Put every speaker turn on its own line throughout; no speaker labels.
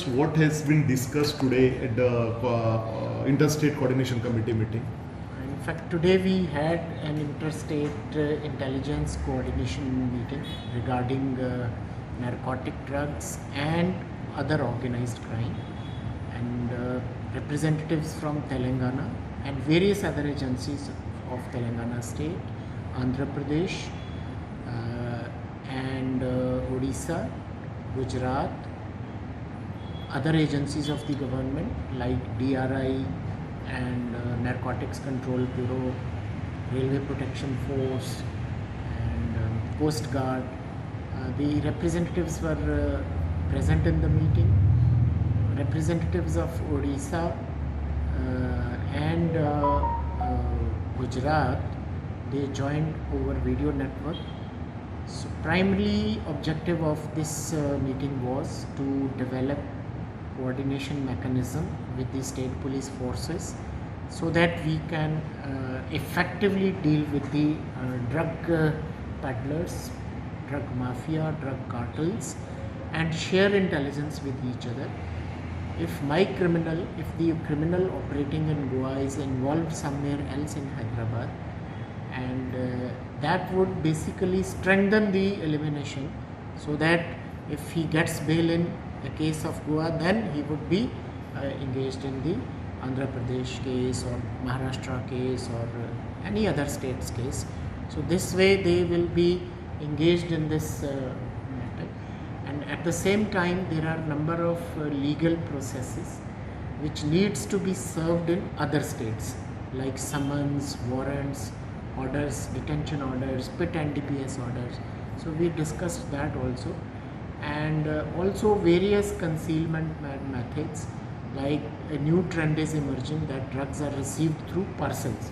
details what has been discussed today at the Interstate Coordination Committee meeting?
In fact, today we had an interstate intelligence coordination meeting regarding narcotic drugs and other organized crime, and representatives from Telangana and various other agencies of Telangana state, Andhra Pradesh, and Odisha, Gujarat, other agencies of the government like DRI and Narcotics Control Bureau, Railway Protection Force, and Coast Guard. The representatives were present in the meeting. Representatives of Odisha and Gujarat, they joined over video network. So primarily objective of this meeting was to develop coordination mechanism with the state police forces so that we can effectively deal with the drug peddlers, drug mafia, drug cartels, and share intelligence with each other. If the criminal operating in Goa is involved somewhere else in Hyderabad, and that would basically strengthen the elimination, so that if he gets bail in the case of Goa, then he would be engaged in the Andhra Pradesh case or Maharashtra case or any other state's case. So this way they will be engaged in this matter, and at the same time there are number of legal processes which needs to be served in other states, like summons, warrants, orders, detention orders, PIT and DPS orders. So we discussed that also, and also various concealment methods, like a new trend is emerging that drugs are received through parcels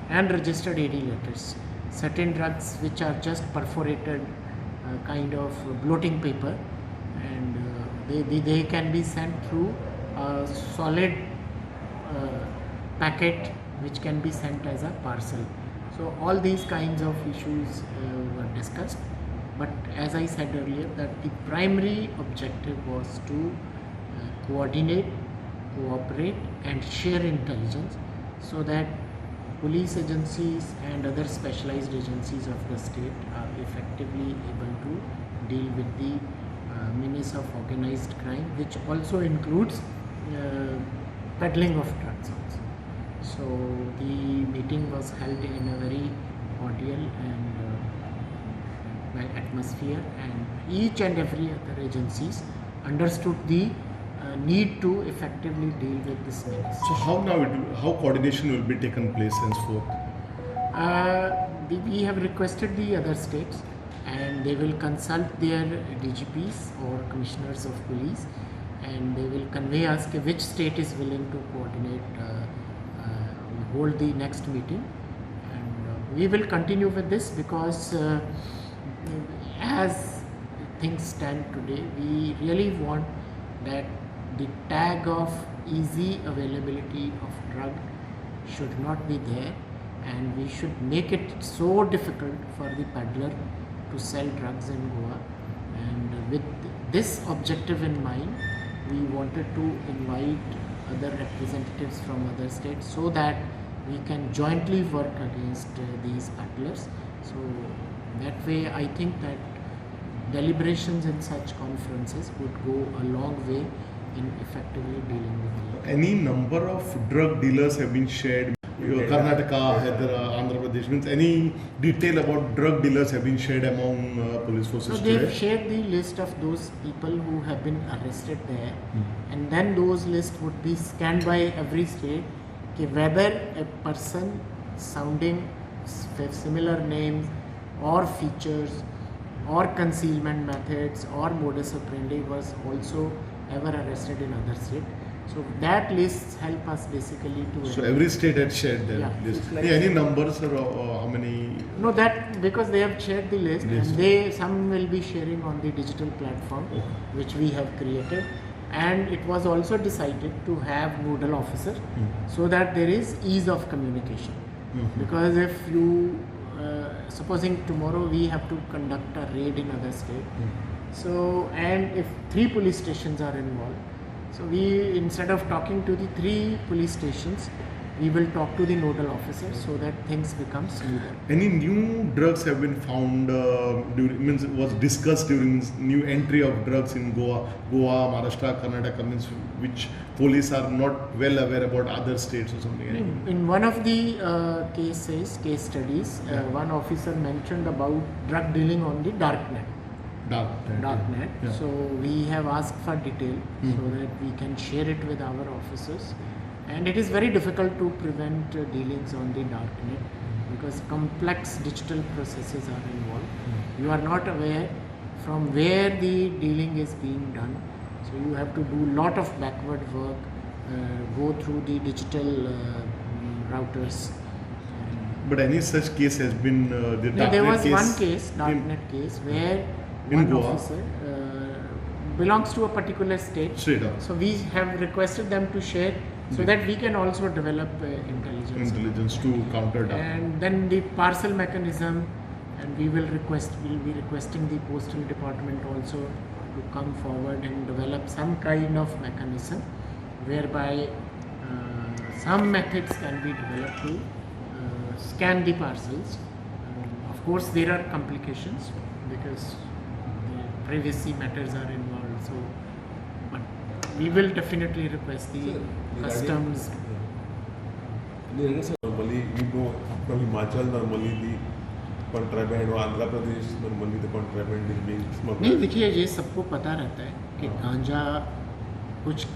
and registered AD letters. Certain drugs which are just perforated kind of bloating paper, and they can be sent through a solid packet which can be sent as a parcel. So all these kinds of issues were discussed, but as I said earlier, that the primary objective was to coordinate, cooperate and share intelligence so that police agencies and other specialized agencies of the state are effectively able to deal with the menace of organized crime, which also includes peddling of drugs also. So the meeting was held in a very cordial and atmosphere, and each and every other agencies understood the need to effectively deal with this menace.
So how coordination will be taken place henceforth?
We have requested the other states, and they will consult their DGPs or commissioners of police, and they will convey us which state is willing to coordinate, hold the next meeting, and we will continue with this because as things stand today, we really want that the tag of easy availability of drug should not be there, and we should make it so difficult for the peddler to sell drugs in Goa. And with this objective in mind, we wanted to invite other representatives from other states so that we can jointly work against these peddlers. So that way I think that deliberations in such conferences would go a long way in effectively dealing with it.
Any number of drug dealers have been shared? Karnataka, Hyderabad, Andhra Pradesh, means any detail about drug dealers have been shared among police forces?
So they've shared the list of those people who have been arrested there, and then those lists would be scanned by every state, whether a person sounding similar names or features or concealment methods or modus operandi was also ever arrested in other state. So that lists help us basically to.
So every state had shared their list. Any numbers or how many?
No, that because they have shared the list, and some will be sharing on the digital platform which we have created, and it was also decided to have nodal officer so that there is ease of communication. Because if you supposing tomorrow we have to conduct a raid in other state, so and if 3 police stations are involved, So we, instead of talking to the 3 police stations, we will talk to the nodal officer so that things become smoother.
Any new drugs have been found during, means it was discussed during new entry of drugs in Goa, Maharashtra, Karnataka, means which police are not well aware about other states or something.
In one of the case studies, one officer mentioned about drug dealing on the darknet. Darknet.
Yeah.
So we have asked for detail so that we can share it with our officers. And it is very difficult to prevent dealings on the darknet because complex digital processes are involved. You are not aware from where the dealing is being done. So you have to do lot of backward work, go through the digital routers.
But any such case has been
There was one case, darknet case, where one
Goa.
officer belongs to a particular state.
Straight up.
So we have requested them to share so that we can also develop intelligence.
To counter that.
And then the parcel mechanism, and we'll be requesting the postal department also to come forward and develop some kind of mechanism whereby some methods can be developed to scan the parcels. Of course, there are complications because the privacy matters are involved. So, but we will definitely request the customs.
Normally, we know from Himachal, normally the contraband, or Andhra Pradesh, normally the contraband is being smuggled.
नहीं, देखिए ये सबको पता रहता है कि गांजा कुछ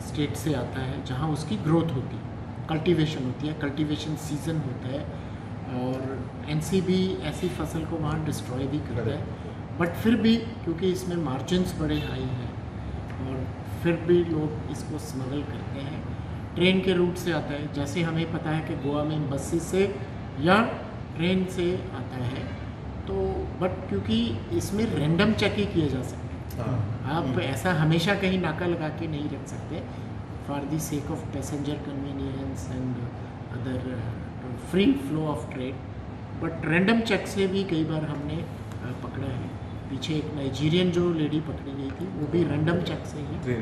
स्टेट से आता है जहाँ उसकी ग्रोथ होती है, कल्टीवेशन होती है, कल्टीवेशन सीजन होता है और एनसीबी ऐसी फसल को वहाँ डिस्ट्रॉय भी करता है। बट फिर भी क्योंकि इसमें मार्जिन्स बड़े हाई हैं और फिर भी लोग इसको स्मगल करते हैं। ट्रेन के रूट से आता है, जैसे हमें पता है कि गोवा में बसेस से या ट्रेन से आता है, तो बट क्योंकि इसमें रैंडम चेक ही किए जा सकते हैं, आप ऐसा हमेशा कहीं नाका लगा के नहीं रख सकते for the sake of passenger convenience and other free flow of trade. But random check से भी कई बार हमने पकड़ा है। पीछे एक नाइजीरियन जो लेडी पकड़ी गई थी वो भी रैंडम चेक से ही।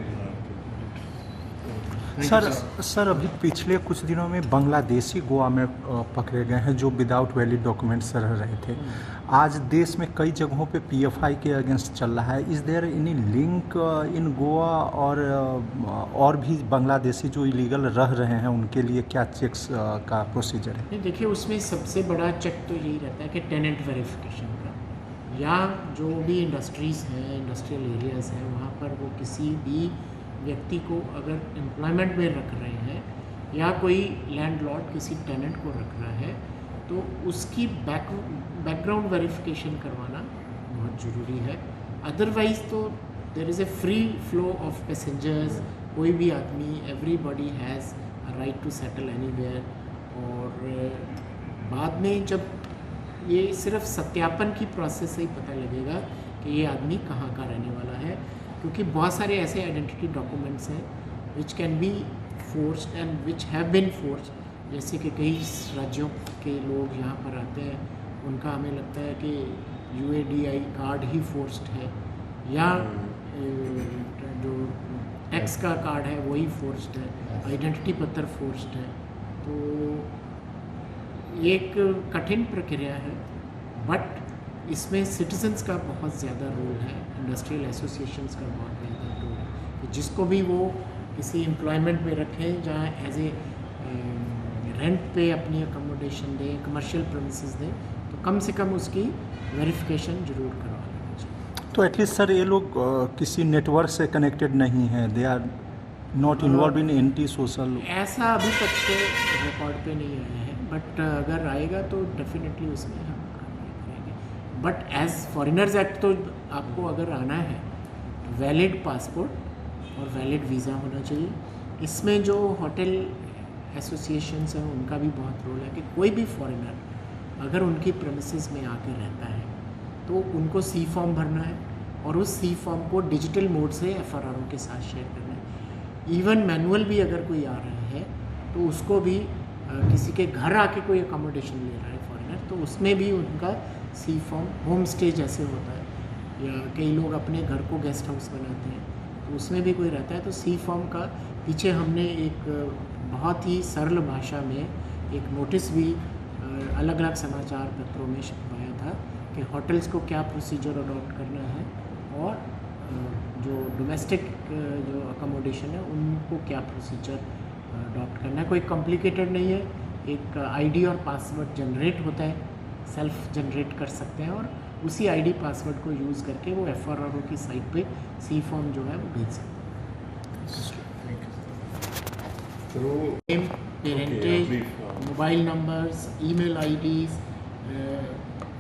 सर अभी पिछले कुछ दिनों में बांग्लादेशी गोवा में पकड़े गए हैं जो विदाउट वैलिड डॉक्यूमेंट्स रह रहे थे। आज देश में कई जगहों पे पीएफआई के अगेंस्ट चल रहा है। Is there any link in Goa और भी बांग्लादेशी जो इलीगल रह रहे हैं उनके लिए क्या चेक्स का प्रोसीजर है?
नहीं, देखिए उसमें सबसे बड़ा चेक तो यही रहता है कि टेनेंट वेरिफिकेशन का, या जो भी इंडस्ट्रीज़ हैं, इंडस्ट्रियल एरियाज़ हैं, वहाँ पर वो किसी भी व्यक्ति को अगर एम्प्लॉयमेंट में रख रहे हैं या कोई लैंडलॉर्ड किसी टेनेंट को रख रहा है तो उसकी बैकग्राउंड वेरिफिकेशन करवाना बहुत ज़रूरी है। अदरवाइज़ तो there is a free flow of passengers, कोई भी आदमी, everybody has a right to settle anywhere. और बाद में जब ये सिर्फ सत्यापन की प्रोसेस से ही पता लगेगा कि ये आदमी कहाँ का रहने वाला है, क्योंकि बहुत सारे ऐसे आइडेंटिटी डॉक्यूमेंट्स हैं which can be forced and which have been forced. जैसे कि कई राज्यों के लोग यहाँ पर आते हैं, उनका हमें लगता है कि UADI कार्ड ही फोर्स्ड है या जो टैक्स का कार्ड है वही फोर्स्ड है, आइडेंटिटी पत्र फोर्स्ड है। तो ये एक कठिन प्रक्रिया है, बट इसमें सिटीजन्स का बहुत ज़्यादा रोल है, इंडस्ट्रियल एसोसिएशंस का बहुत ज़्यादा रोल है। तो जिसको भी वो किसी एम्प्लॉयमेंट में रखें जहाँ एज ए रेंट पे अपनी अकोमोडेशन दें, कमर्शियल प्रेमिसेस दें, तो कम से कम उसकी वेरिफिकेशन ज़रूर करवा लेना चाहिए।
तो एटलीस्ट सर ये लोग किसी नेटवर्क से कनेक्टेड नहीं हैं, they are not involve in anti social?
ऐसा अभी तक तो रिकॉर्ड पे नहीं आया है, बट अगर आएगा तो डेफिनेटली उसमें हम कार्रवाई करेंगे। बट एज फॉरेनर्स एक्ट तो आपको अगर आना है वैलिड पासपोर्ट और वैलिड वीज़ा होना चाहिए। इसमें जो होटल एसोसिएशंस हैं उनका भी बहुत रोल है कि कोई भी फॉरेनर अगर उनकी प्रेमिसेस में आकर रहता है तो उनको सी फॉर्म भरना है और उस सी फॉर्म को डिजिटल मोड से FRRO के साथ शेयर करना है। इवन मैनुअल भी अगर कोई आ रहा है तो उसको भी किसी के घर आके कोई अकोमोडेशन ले रहा है फॉरेनर, तो उसमें भी उनका सी फॉर्म, होम स्टे जैसे होता है या कई लोग अपने घर को गेस्ट हाउस बनाते हैं, तो उसमें भी कोई रहता है तो सी फॉर्म का पीछे हमने एक बहुत ही सरल भाषा में एक नोटिस भी अलग अलग समाचार पत्रों में छपवाया था कि होटल्स को क्या प्रोसीजर अडॉप्ट करना है और जो डोमेस्टिक जो अकोमोडेशन है उनको क्या प्रोसीजर अडॉप्ट करना है। कोई कॉम्प्लिकेटेड नहीं है, एक आईडी और पासवर्ड जनरेट होता है, सेल्फ जनरेट कर सकते हैं और उसी आईडी पासवर्ड को यूज़ करके वो FRRO की साइट पे सी फॉर्म जो है वो भेज सकते हैं।
So,
name, parentage,
brief,
mobile numbers, email IDs,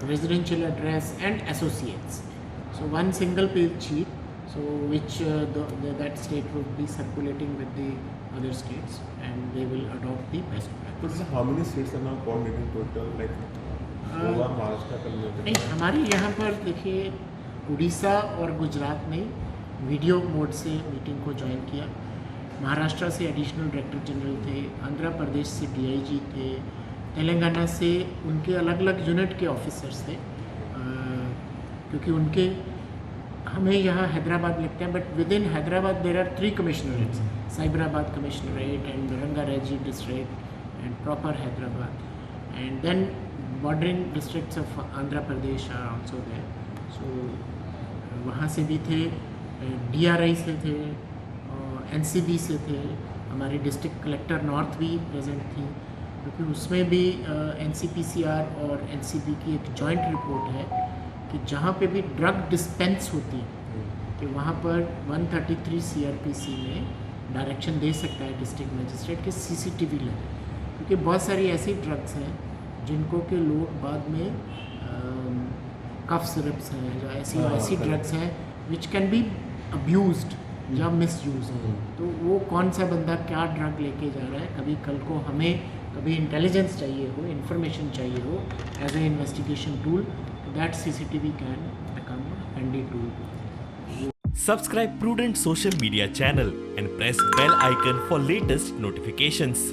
residential address and associates. So one single page sheet, so which that state would be circulating with the other states and they will adopt the best practice.
so how many states are now coordinating total, like Goa, Maharashtra,
नहीं,
Karnataka?
हमारे यहाँ पर देखिए उड़ीसा और गुजरात ने video mode से meeting को join किया। महाराष्ट्र से एडिशनल डायरेक्टर जनरल थे, आंध्र प्रदेश से DIG थे, तेलंगाना से उनके अलग अलग यूनिट के ऑफिसर्स थे, क्योंकि उनके हमें यहाँ हैदराबाद लगते हैं, but within Hyderabad there are 3 commissionerates, Cyberabad commissionerate and Rangareddy district and proper Hyderabad and then bordering districts of Andhra Pradesh are also there. सो वहाँ से भी थे, DRI से थे, NCB से थे, हमारी डिस्ट्रिक्ट कलेक्टर नॉर्थ भी प्रेजेंट थी, क्योंकि उसमें भी NCPCR और NCB की एक जॉइंट रिपोर्ट है कि जहाँ पे भी ड्रग डिस्पेंस होती है कि वहाँ पर 133 CRPC में डायरेक्शन दे सकता है डिस्ट्रिक्ट मजिस्ट्रेट के CCTV लगे, क्योंकि बहुत सारी ऐसी ड्रग्स हैं जिनको के लोग बाद में कफ सिरप्स हैं या ऐसी ड्रग्स हैं विच कैन बी अब्यूज्ड या मिसयूज हैं। तो वो कौन सा बंदा क्या ड्रग लेके जा रहा है, कभी कल को हमें कभी इंटेलिजेंस चाहिए हो, इंफॉर्मेशन चाहिए हो as a investigation tool, that CCTV can become handy tool.
Subscribe Prudent social media channel and press bell icon for latest notifications.